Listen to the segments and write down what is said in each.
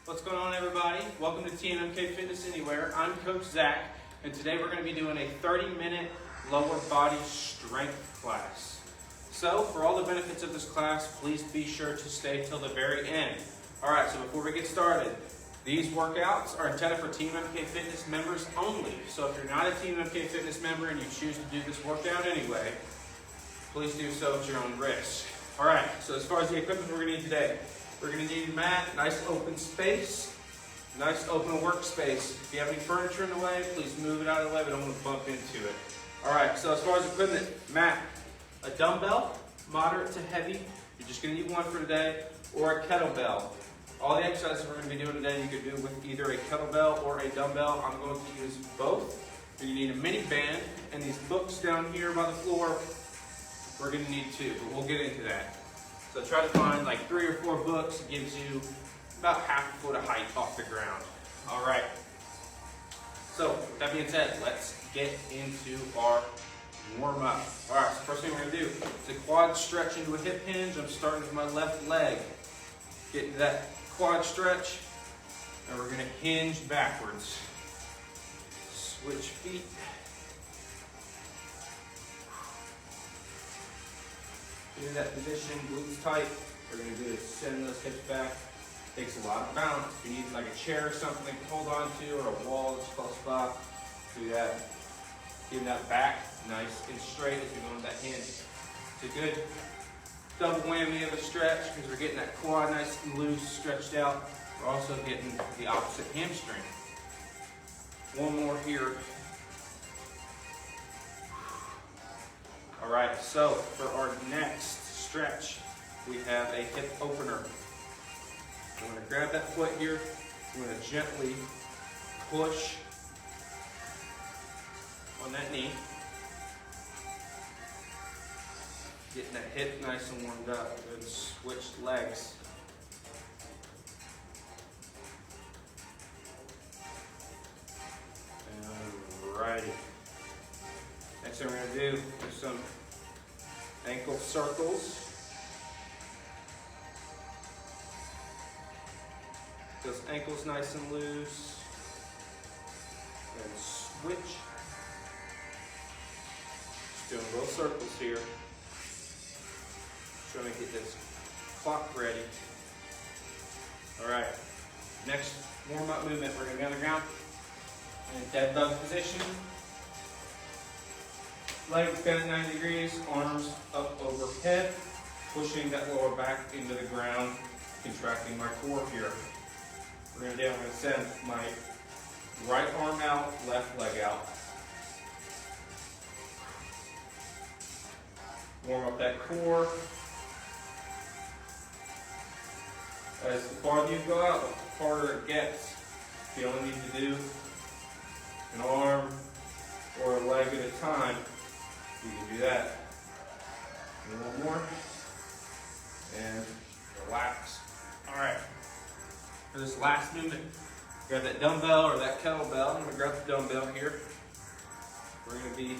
What's going on, everybody? Welcome to TMMK Fitness Anywhere. I'm Coach Zach, and today we're going to be doing a 30-minute lower body strength class. So, for all the benefits of this class, please be sure to stay till the very end. Alright, so before we get started, these workouts are intended for TMMK Fitness members only. So if you're not a TMMK Fitness member and you choose to do this workout anyway, please do so at your own risk. Alright, so as far as the equipment we're going to need today, we're going to need a mat, nice open space, nice open workspace. If you have any furniture in the way, please move it out of the way, but don't want to bump into it. Alright, so as far as equipment, mat, a dumbbell, moderate to heavy, you're just going to need one for today, or a kettlebell. All the exercises we're going to be doing today you could do with either a kettlebell or a dumbbell. I'm going to use both. You're going to need a mini band, and these books down here by the floor, we're going to need two, but we'll get into that. So try to find like 3 or 4 books. It gives you about half a foot of height off the ground. All right. So with that being said, let's get into our warm up. All right, so first thing we're going to do is a quad stretch into a hip hinge. I'm starting with my left leg. Get into that quad stretch, and we're going to hinge backwards. Switch feet. Get in that position, glutes tight. We're going to do is send those hips back. Takes a lot of balance. If you need like a chair or something to hold on to, or a wall that's close by, do that. Getting that back nice and straight as you're going to that hinge. It's a good double whammy of a stretch because we're getting that quad nice and loose, stretched out. We're also getting the opposite hamstring. One more here. All right, so for our next stretch, we have a hip opener. I'm going to grab that foot here. I'm going to gently push on that knee. Getting that hip nice and warmed up. Good, switch legs. Alrighty. Next thing we're going to do is some ankle circles. Those ankles nice and loose. And switch. Just doing little circles here. Trying to get this clock ready. Alright. Next warm-up movement, we're going to be on the ground in a dead bug position. Legs bent at 90 degrees, arms up overhead, pushing that lower back into the ground, contracting my core here. I'm going to send my right arm out, left leg out. Warm up that core. As the farther you go out, the harder it gets. If you only need to do an arm or a leg at a time, you can do that. And one more. And relax. All right. For this last movement, grab that dumbbell or that kettlebell. I'm going to grab the dumbbell here. We're going to be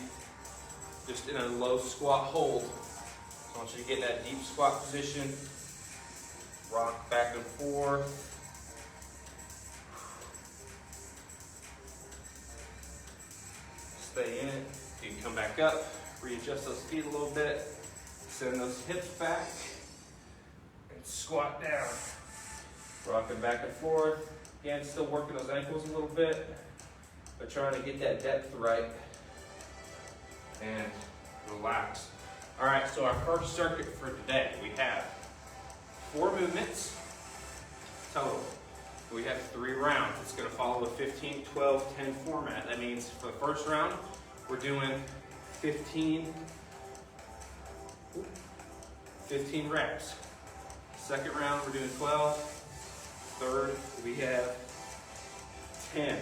just in a low squat hold. So I want you to get in that deep squat position. Rock back and forth. Stay in it. You can come back up. Readjust those feet a little bit, send those hips back, and squat down. Rocking back and forth. Again, still working those ankles a little bit, but trying to get that depth right. And relax. All right, so our first circuit for today, we have 4 movements total. We have 3 rounds. It's going to follow the 15, 12, 10 format. That means for the first round, we're doing 15 reps. Second round, we're doing 12. Third, we have 10.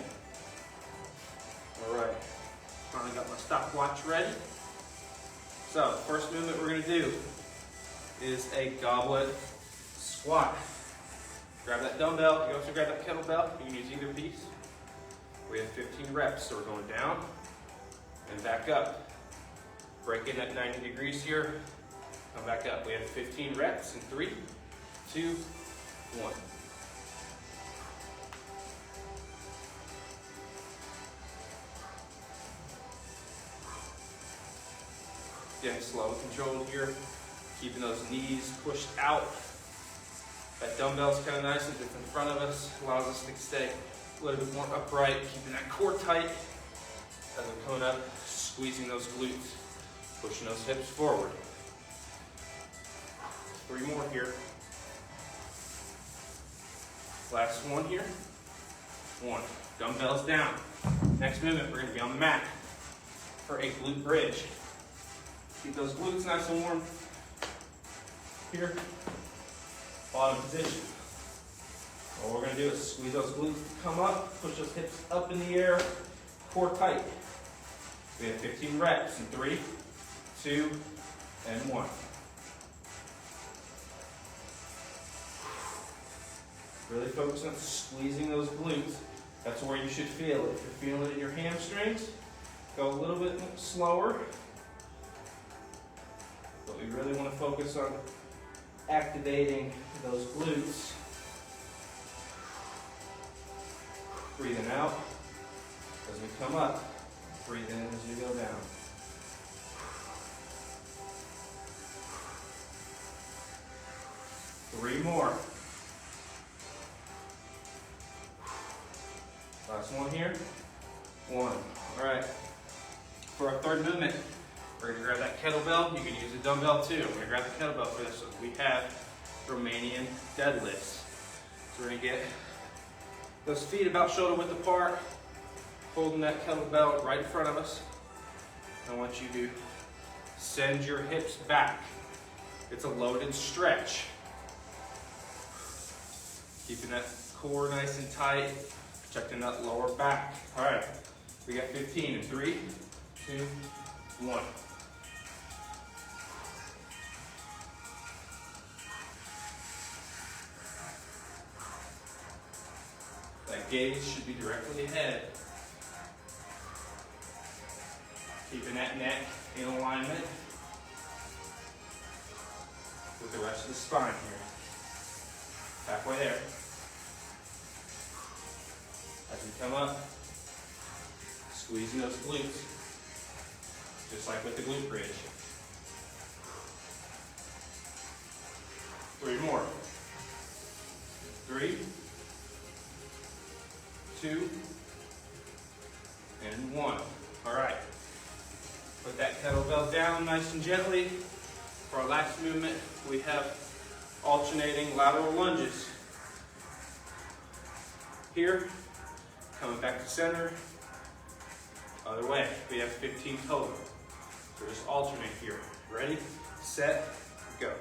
All right, finally got my stopwatch ready. So, first movement we're going to do is a goblet squat. Grab that dumbbell. You also grab that kettlebell. You can use either piece. We have 15 reps, so we're going down and back up. Break in at 90 degrees here. Come back up. We have 15 reps in 3, 2, 1. Getting slow and controlled here. Keeping those knees pushed out. That dumbbell's kind of nice, it's in front of us, allows us to stay a little bit more upright, keeping that core tight as we're coming up, squeezing those glutes, pushing those hips forward. 3 more here. Last one here. 1. Dumbbells down. Next movement, we're going to be on the mat for a glute bridge. Keep those glutes nice and warm. Here, bottom position. All we're going to do is squeeze those glutes, come up, push those hips up in the air, core tight. We have 15 reps in 3, 2, and 1. Really focus on squeezing those glutes. That's where you should feel it. If you're feeling it in your hamstrings, go a little bit slower. But we really want to focus on activating those glutes. Breathing out as we come up. Breathe in as you go down. Three more. Last one here. 1. All right. For our third movement, we're going to grab that kettlebell. You can use a dumbbell too. We're going to grab the kettlebell for this. So we have Romanian deadlifts. So we're going to get those feet about shoulder width apart, holding that kettlebell right in front of us. I want you to send your hips back. It's a loaded stretch. Keeping that core nice and tight, protecting that lower back. All right, we got 15 in 3, 2, 1. That gaze should be directly ahead. Keeping that neck in alignment with the rest of the spine here. Halfway there. As we come up, squeezing those glutes, just like with the glute bridge. 3 more. 3, 2, and 1. All right. Put that kettlebell down nice and gently. For our last movement, we have alternating lateral lunges. Here, coming back to center, other way. We have 15 total. So just alternate here. Ready, set, go.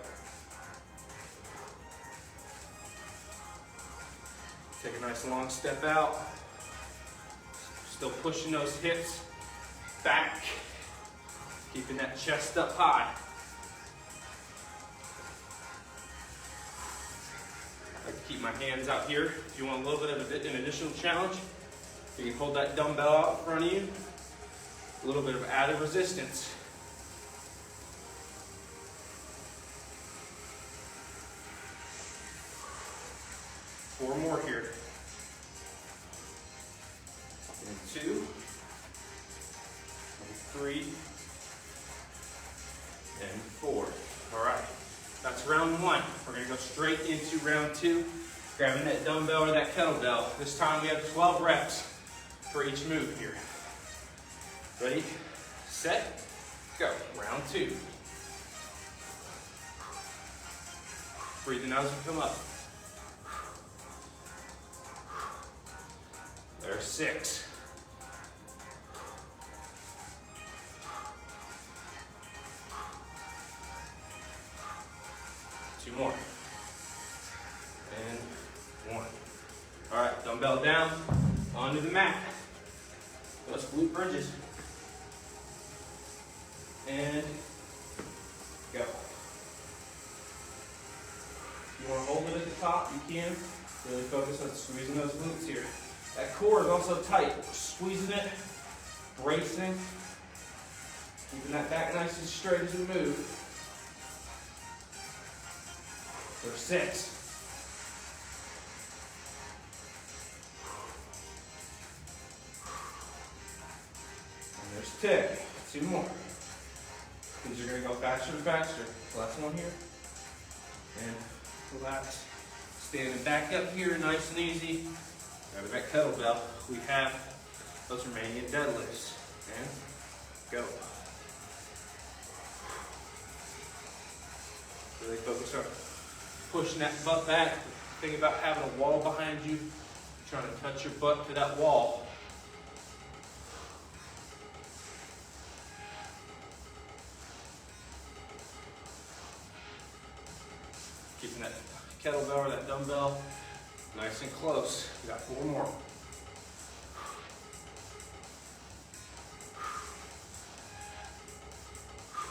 Take a nice long step out. Still pushing those hips back. Keeping that chest up high. I like to keep my hands out here. If you want a little bit of an additional challenge, you can hold that dumbbell out in front of you. A little bit of added resistance. Four more here. And 2, and 3, and 4. All right, that's round 1. We're gonna go straight into round 2, grabbing that dumbbell or that kettlebell. This time we have 12 reps for each move here. Ready, set, go. Round 2. Breathing out as we come up. There's 6. 2 more. And 1. All right, dumbbell down, onto the mat. Those glute bridges. And go. If you want to hold it at the top, you can. Really focus on squeezing those glutes here. That core is also tight. We're squeezing it, bracing, keeping that back nice and straight as we move. There's 6. And there's 10. 2 more. You can are going to go faster and faster. Last one here. And relax. Standing back up here, nice and easy. Grab that kettlebell. We have those Romanian deadlifts. And go. Really focus on pushing that butt back. Think about having a wall behind you. Trying to touch your butt to that wall. Keeping that kettlebell or that dumbbell nice and close. We got 4 more.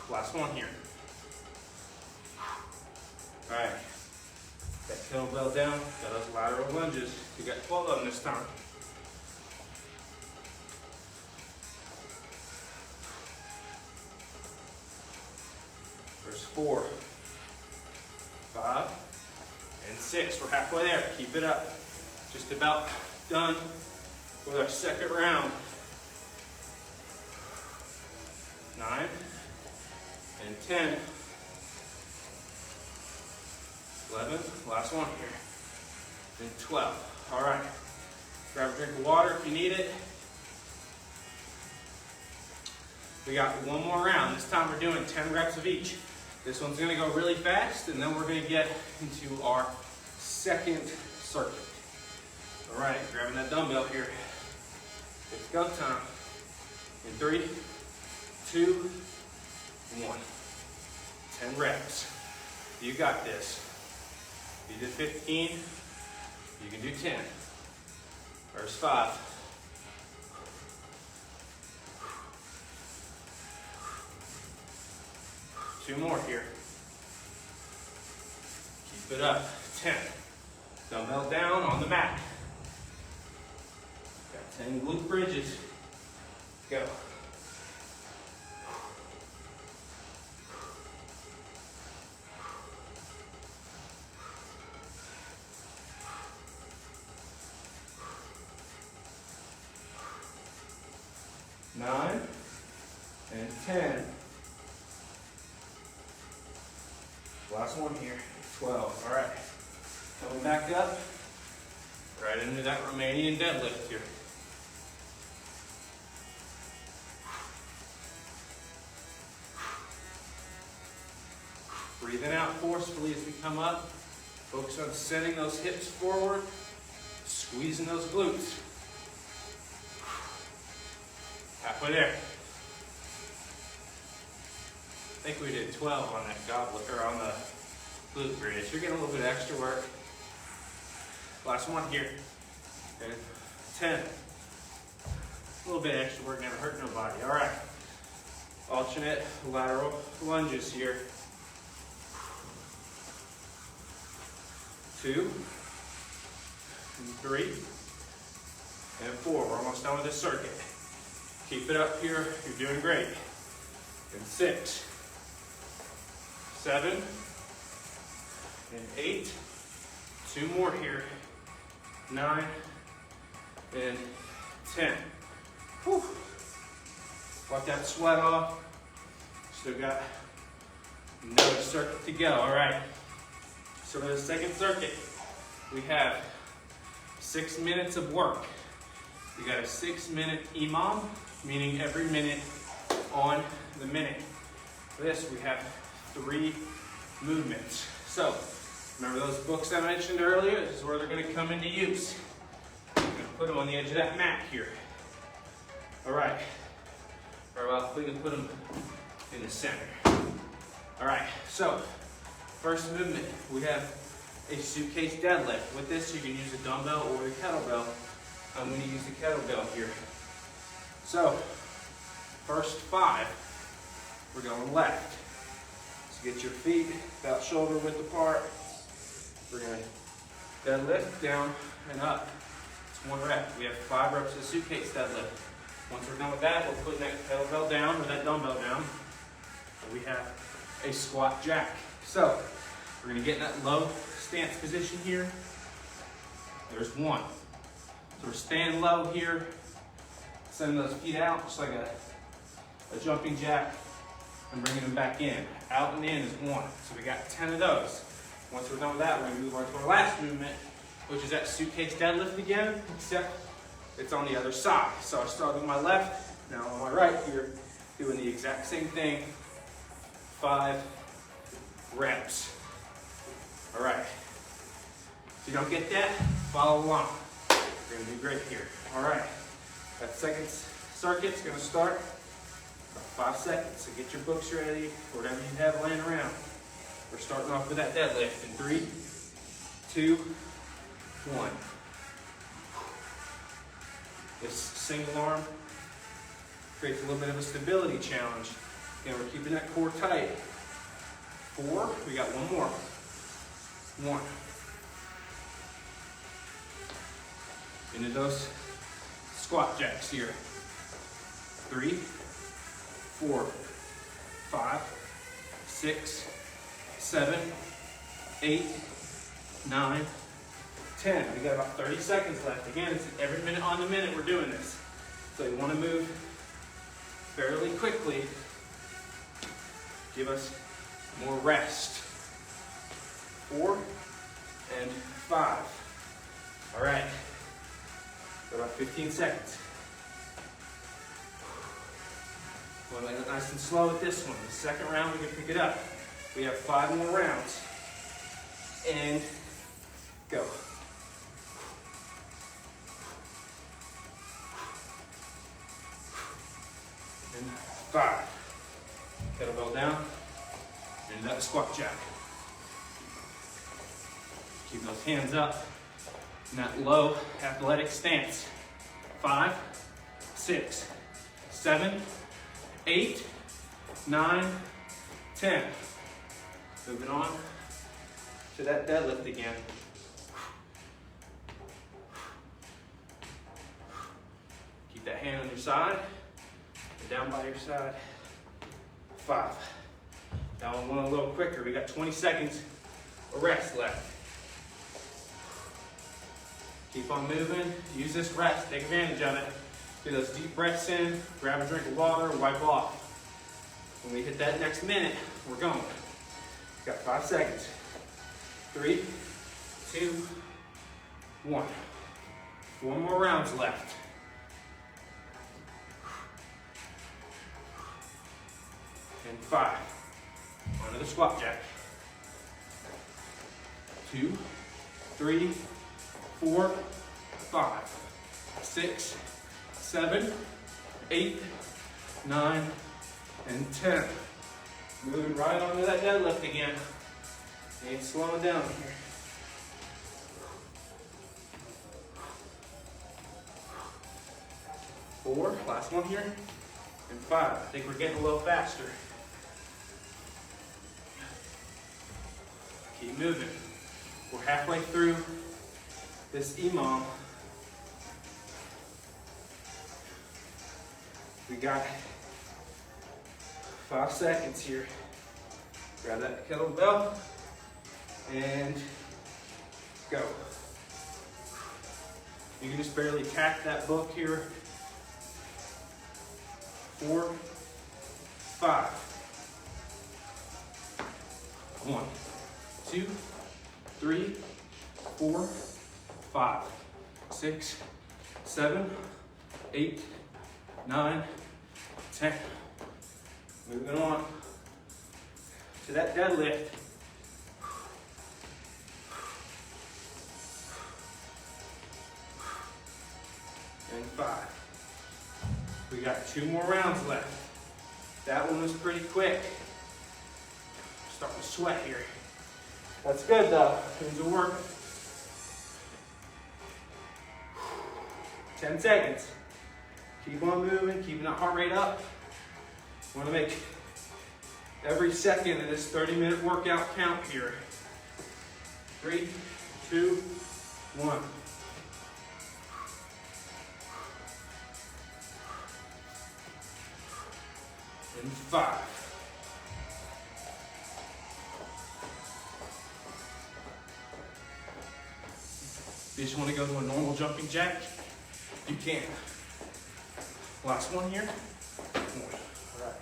Last one here. All right. That kettlebell down. Got those lateral lunges. We got 12 of them this time. There's 4, 5, and 6. We're halfway there. Keep it up. Just about done with our second round. 9 and 10. 11. Last one here. And 12. All right. Grab a drink of water if you need it. We got 1 more round. This time we're doing 10 reps of each. This one's going to go really fast, and then we're going to get into our second circuit. All right, grabbing that dumbbell here. It's go time. In 3, 2, 1. 10 reps. You got this. You did 15, you can do 10. There's 5. 2 more here. Keep it up. 10. Dumbbell down on the mat. Got 10 glute bridges. Go. Nine and 10. Last one here, 12. All right, coming back up, right into that Romanian deadlift here. Breathing out forcefully as we come up. Focus on sending those hips forward, squeezing those glutes. Halfway there. I think we did 12 on that goblet, or on the glute bridge. You're getting a little bit of extra work. Last one here. Okay. 10. A little bit of extra work, never hurt nobody. All right. Alternate lateral lunges here. 2, 3, and 4. We're almost done with this circuit. Keep it up here. You're doing great. And 6, 7, and 8. 2 more here. 9 and 10. Whew. Wipe that sweat off. Still got another circuit to go. All right. So for the second circuit, we have 6 minutes of work. We got a 6-minute imam, meaning every minute on the minute. For this, we have 3 movements. So, remember those books I mentioned earlier? This is where they're going to come into use. I'm going to put them on the edge of that mat here. All right. Or well, we can put them in the center. All right, so first movement, we have a suitcase deadlift. With this, you can use a dumbbell or a kettlebell. I'm going to use the kettlebell here. So, first 5, we're going left. So get your feet about shoulder width apart. We're going to deadlift down and up. It's 1 rep. We have 5 reps of suitcase deadlift. Once we're done with that, we'll put that kettlebell down or that dumbbell down. And we have a squat jack. So, we're going to get in that low stance position here. There's 1. So we're staying low here. Send those feet out just like a jumping jack. and bringing them back in. Out and in is 1. So we got 10 of those. Once we're done with that, we're going to move on to our last movement, which is that suitcase deadlift again, except it's on the other side. So I start with my left, now on my right here, doing the exact same thing, 5 reps. All right. If you don't get that, follow along. We're going to do great here. All right. That second circuit's going to start about 5 seconds. So get your books ready, whatever you have laying around. We're starting off with that deadlift in 3, 2, 1. This single arm creates a little bit of a stability challenge. Again, we're keeping that core tight. 4, we got one more. 1. Into those squat jacks here. 3, 4, 5, 6, 7, 8, 9, 10. We got about 30 seconds left. Again, it's every minute on the minute we're doing this. So you want to move fairly quickly. Give us more rest. 4 and 5. All right. For about 15 seconds. We'll make it nice and slow with this one. The second round, we can pick it up. We have 5 more rounds. And go. And 5. Kettlebell down. And that squat jack. Keep those hands up in that low athletic stance. 5, 6, 7, 8, 9, 10. Moving on to that deadlift again. Keep that hand on your side, and down by your side. 5. That one went a little quicker. We got 20 seconds of rest left. Keep on moving. Use this rest. Take advantage of it. Do those deep breaths in. Grab a drink of water. Wipe off. When we hit that next minute, we're going. Got 5 seconds. 3, 2, 1. 4 more rounds left. And 5. Onto the squat jack. 2, 3, 4, 5, 6, 7, 8, 9, and 10. Moving right onto that deadlift again. Ain't slowing down here. 4, last one here, and 5. I think we're getting a little faster. Keep moving. We're halfway through this EMOM. We got 5 seconds here. Grab that kettlebell and go. You can just barely tap that book here. 4, 5. 1, 2, 3, 4, 5, 6, 7, 8, 9, 10. Moving on to that deadlift. And 5. We got 2 more rounds left. That one was pretty quick. Starting to sweat here. That's good though. Things are working. 10 seconds. Keep on moving, keeping that heart rate up. Want to make every second of this 30-minute workout count here. 3, 2, 1. And 5. If you just want to go to a normal jumping jack, you can. Last one here. 1. All right.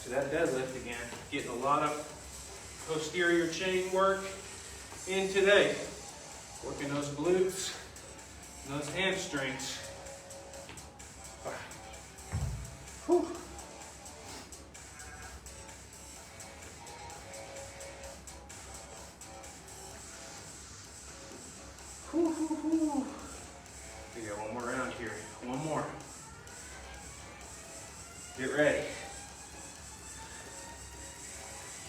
to that deadlift again. Getting a lot of posterior chain work in today. Working those glutes and those hamstrings. Whew. We got one more round here. One more. Get ready.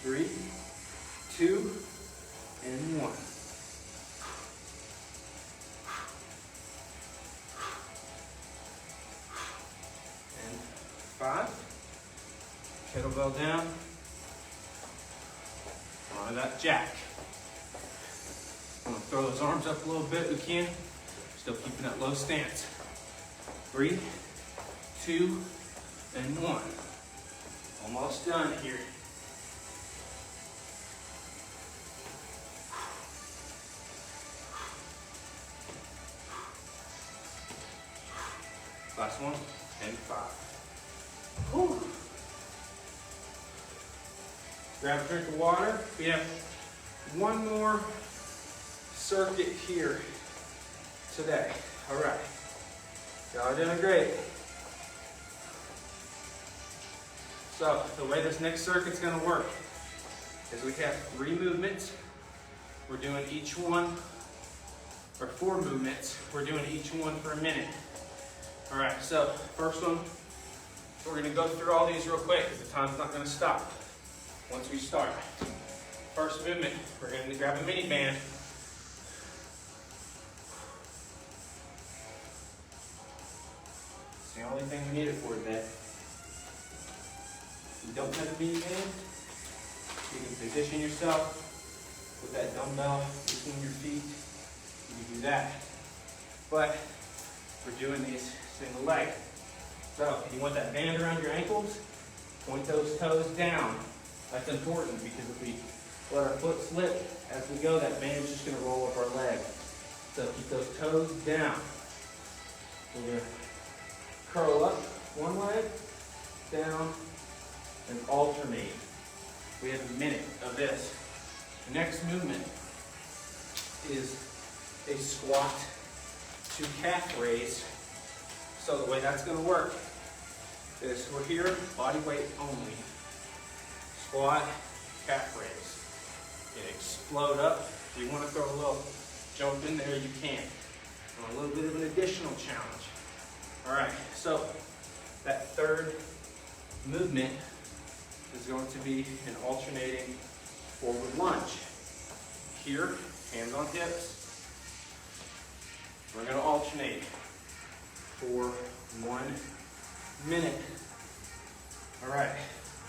3, 2, and 1. And 5. Kettlebell down. On that jack. I'm gonna throw those arms up a little bit, we can. Still keeping that low stance. 3, 2, and 1. Almost done here. Last one, and 5. Whew. Grab a drink of water. We have one more circuit here today. All right. Y'all are doing great. So the way this next circuit's going to work is we have 3 movements. We're doing each one, or 4 movements. We're doing each one for a minute. All right, so first one, we're going to go through all these real quick because the time's not going to stop once we start. First movement, we're going to grab a mini band. It's the only thing we need it for today. If you don't have a mini band, you can position yourself with that dumbbell between your feet. You can do that. But we're doing these single leg. So you want that band around your ankles, point those toes down. That's important because if we let our foot slip as we go, that band's just going to roll up our leg. So keep those toes down. We're going to curl up one leg, down, and alternate. We have a minute of this. The next movement is a squat to calf raise. So the way that's going to work is we're here, body weight only. Squat, calf raise. You explode up. If you want to throw a little jump in there, you can. And a little bit of an additional challenge. All right, so that third movement is going to be an alternating forward lunge. Here, hands on hips. We're going to alternate for 1 minute. All right,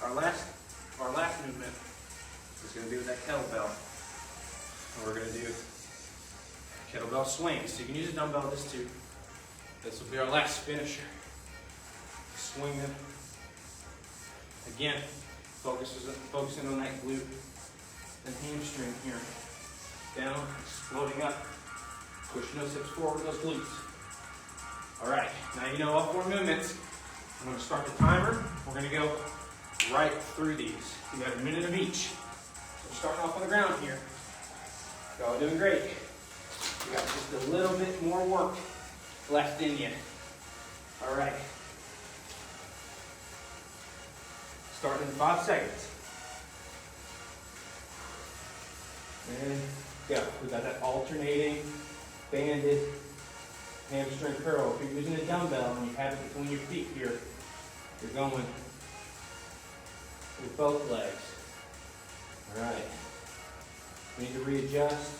our last movement is going to be with that kettlebell. And we're going to do kettlebell swings. So you can use a dumbbell with this too. This will be our last finisher. Swinging. Again, focusing on that glute and hamstring here. Down, exploding up. Pushing those hips forward with those glutes. All right, now you know all 4 movements. I'm going to start the timer. We're going to go right through these. We got a minute of each. So we're starting off on the ground here. Y'all are doing great. We got just a little bit more work left in you. All right. Starting in 5 seconds. And go. We got that alternating, banded hamstring curl. If you're using a dumbbell and you have it between your feet here, you're going with both legs. All right. We need to readjust.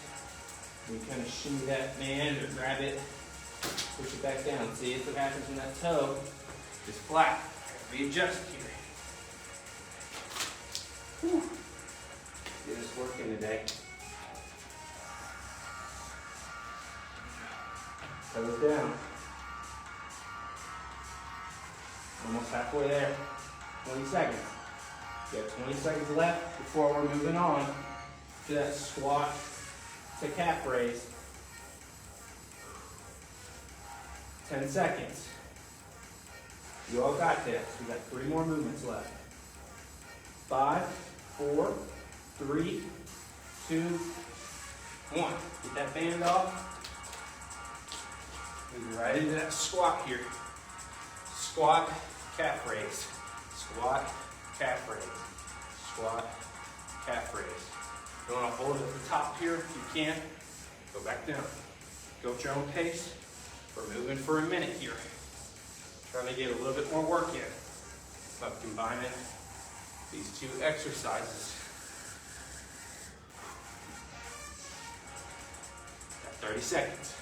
We kind of shimmy that band or grab it, push it back down. See, it's what happens when that toe is flat. Readjust here. Whew. Get this working today. Toes down. Almost halfway there. 20 seconds. You have 20 seconds left before we're moving on to that squat to calf raise. 10 seconds. You all got this. We got 3 more movements left. 5, 4, 3, 2, 1. Get that band off. Move right into that squat here. Squat, calf raise. Squat, calf raise. Squat, calf raise. You want to hold it at the top here if you can. Go back down. Go at your own pace. We're moving for a minute here. Trying to get a little bit more work in by combining these two exercises. Got 30 seconds.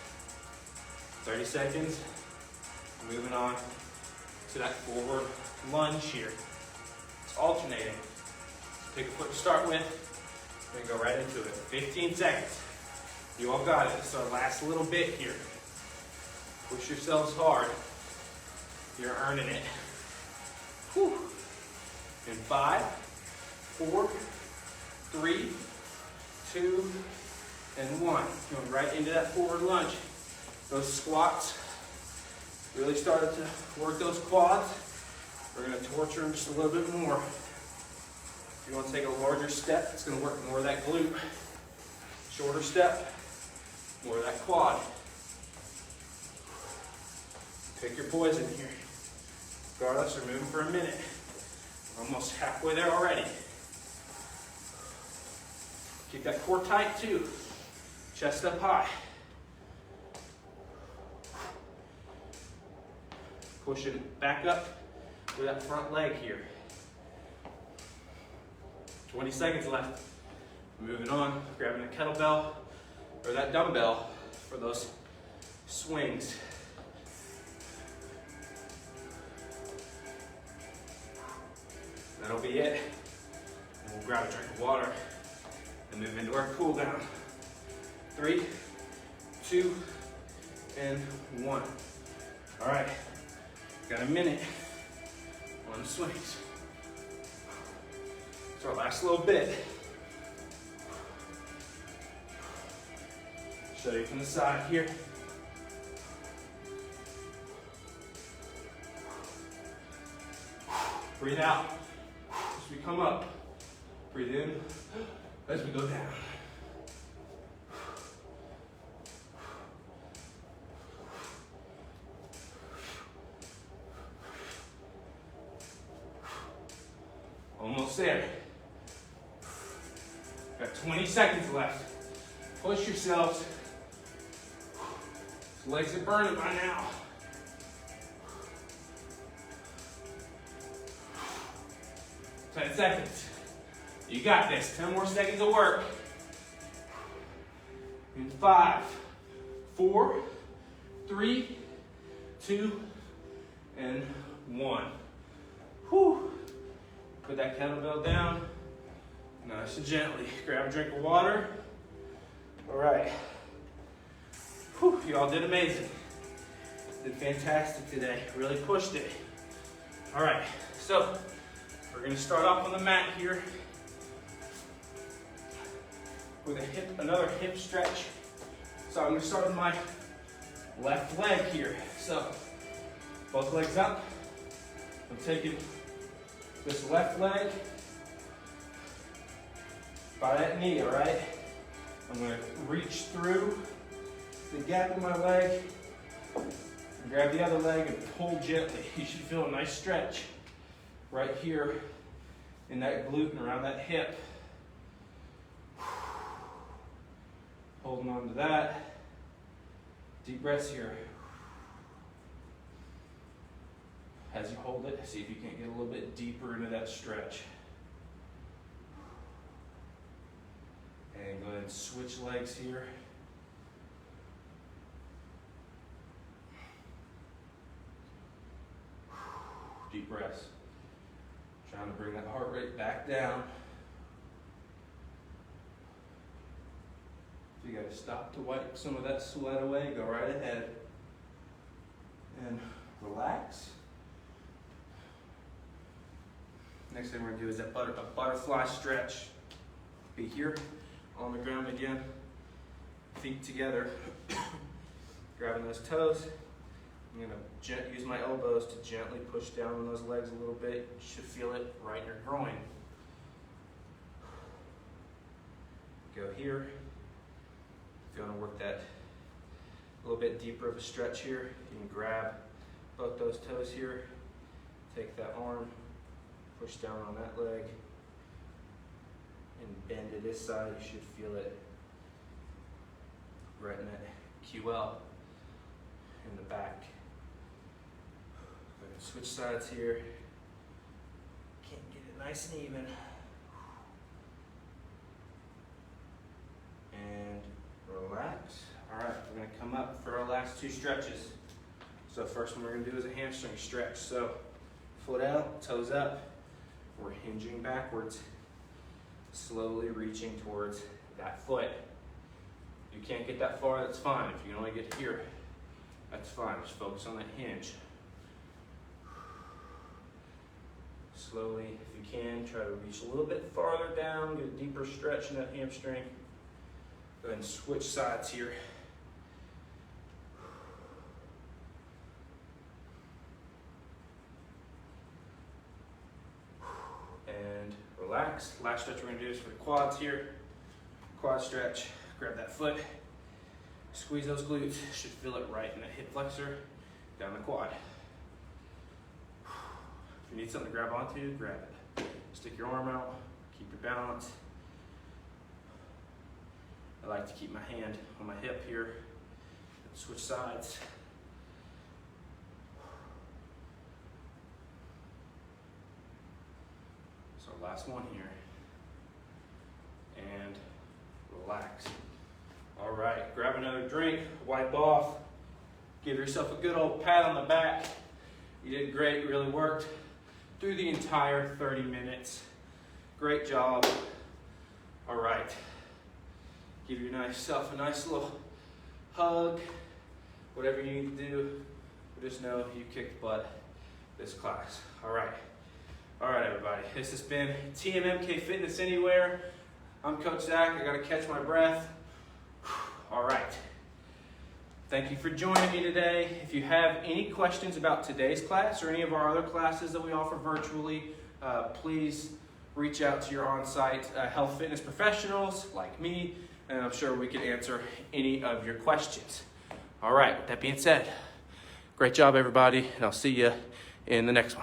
30 seconds. Moving on to that forward lunge here. It's alternating. Pick a foot to start with, then go right into it. 15 seconds. You all got it. This is our last little bit here. Push yourselves hard. You're earning it. Whew. In 5, 4, 3, 2, and 1. Going right into that forward lunge. Those squats really started to work those quads. We're going to torture them just a little bit more. If you want to take a larger step, it's going to work more of that glute. Shorter step, more of that quad. Pick your poison here. Regardless, we're moving for a minute. We're almost halfway there already. Keep that core tight too. Chest up high. Pushing back up with that front leg here. 20 seconds left. Moving on, grabbing a kettlebell or that dumbbell for those swings. That'll be it. And we'll grab a drink of water and move into our cool down. 3, 2, and 1. All right, got a minute on the swings. It's our last little bit. Show you from the side here. Breathe out as we come up. Breathe in as we go down. Almost there. Got 20 seconds left. Push yourselves. His legs are burning by now. 10 seconds. You got this. 10 more seconds of work. In 5, 4, 3, 2, and 1. Whew. Put that kettlebell down. Nice and gently. Grab a drink of water. All right. Whew, you all did amazing. Did fantastic today. Really pushed it. All right, so we're gonna start off on the mat here with another hip stretch. So I'm gonna start with my left leg here. So both legs up. I'm taking this left leg by that knee, all right? I'm gonna reach through the gap in my leg and grab the other leg and pull gently. You should feel a nice stretch right here in that glute and around that hip. Holding on to that. Deep breaths here. As you hold it, see if you can't get a little bit deeper into that stretch. And go ahead and switch legs here. Deep breaths. Trying to bring that heart rate back down. If you gotta stop to wipe some of that sweat away, go right ahead. And relax. Next thing we're gonna do is a butterfly stretch. Be here on the ground again, feet together, grabbing those toes. I'm gonna use my elbows to gently push down on those legs a little bit. You should feel it right in your groin. Go here. If you want to work that a little bit deeper of a stretch here, you can grab both those toes here, take that arm, push down on that leg, and bend to this side. You should feel it right in that QL in the back. Go ahead and switch sides here. Can't get it nice and even. And relax. All right, we're gonna come up for our last two stretches. So first one we're gonna do is a hamstring stretch. So foot out, toes up. We're hinging backwards, slowly reaching towards that foot. If you can't get that far, that's fine. If you can only get here, that's fine. Just focus on that hinge. Slowly, if you can, try to reach a little bit farther down, get a deeper stretch in that hamstring. Go ahead and switch sides here. And relax. Last stretch we're going to do is for the quads here. Quad stretch. Grab that foot. Squeeze those glutes. Should feel it right in the hip flexor. Down the quad. If you need something to grab onto, grab it. Stick your arm out. Keep your balance. I like to keep my hand on my hip here. Switch sides. So last one here. And relax. All right, grab another drink, wipe off. Give yourself a good old pat on the back. You did great, you really worked through the entire 30 minutes. Great job. All right. Give yourself a nice little hug, whatever you need to do. But just know you kicked butt this class. All right, everybody. This has been TMMK Fitness Anywhere. I'm Coach Zach. I gotta catch my breath. All right. Thank you for joining me today. If you have any questions about today's class or any of our other classes that we offer virtually, please reach out to your on-site health fitness professionals like me, and I'm sure we can answer any of your questions. All right, with that being said, great job, everybody, and I'll see you in the next one.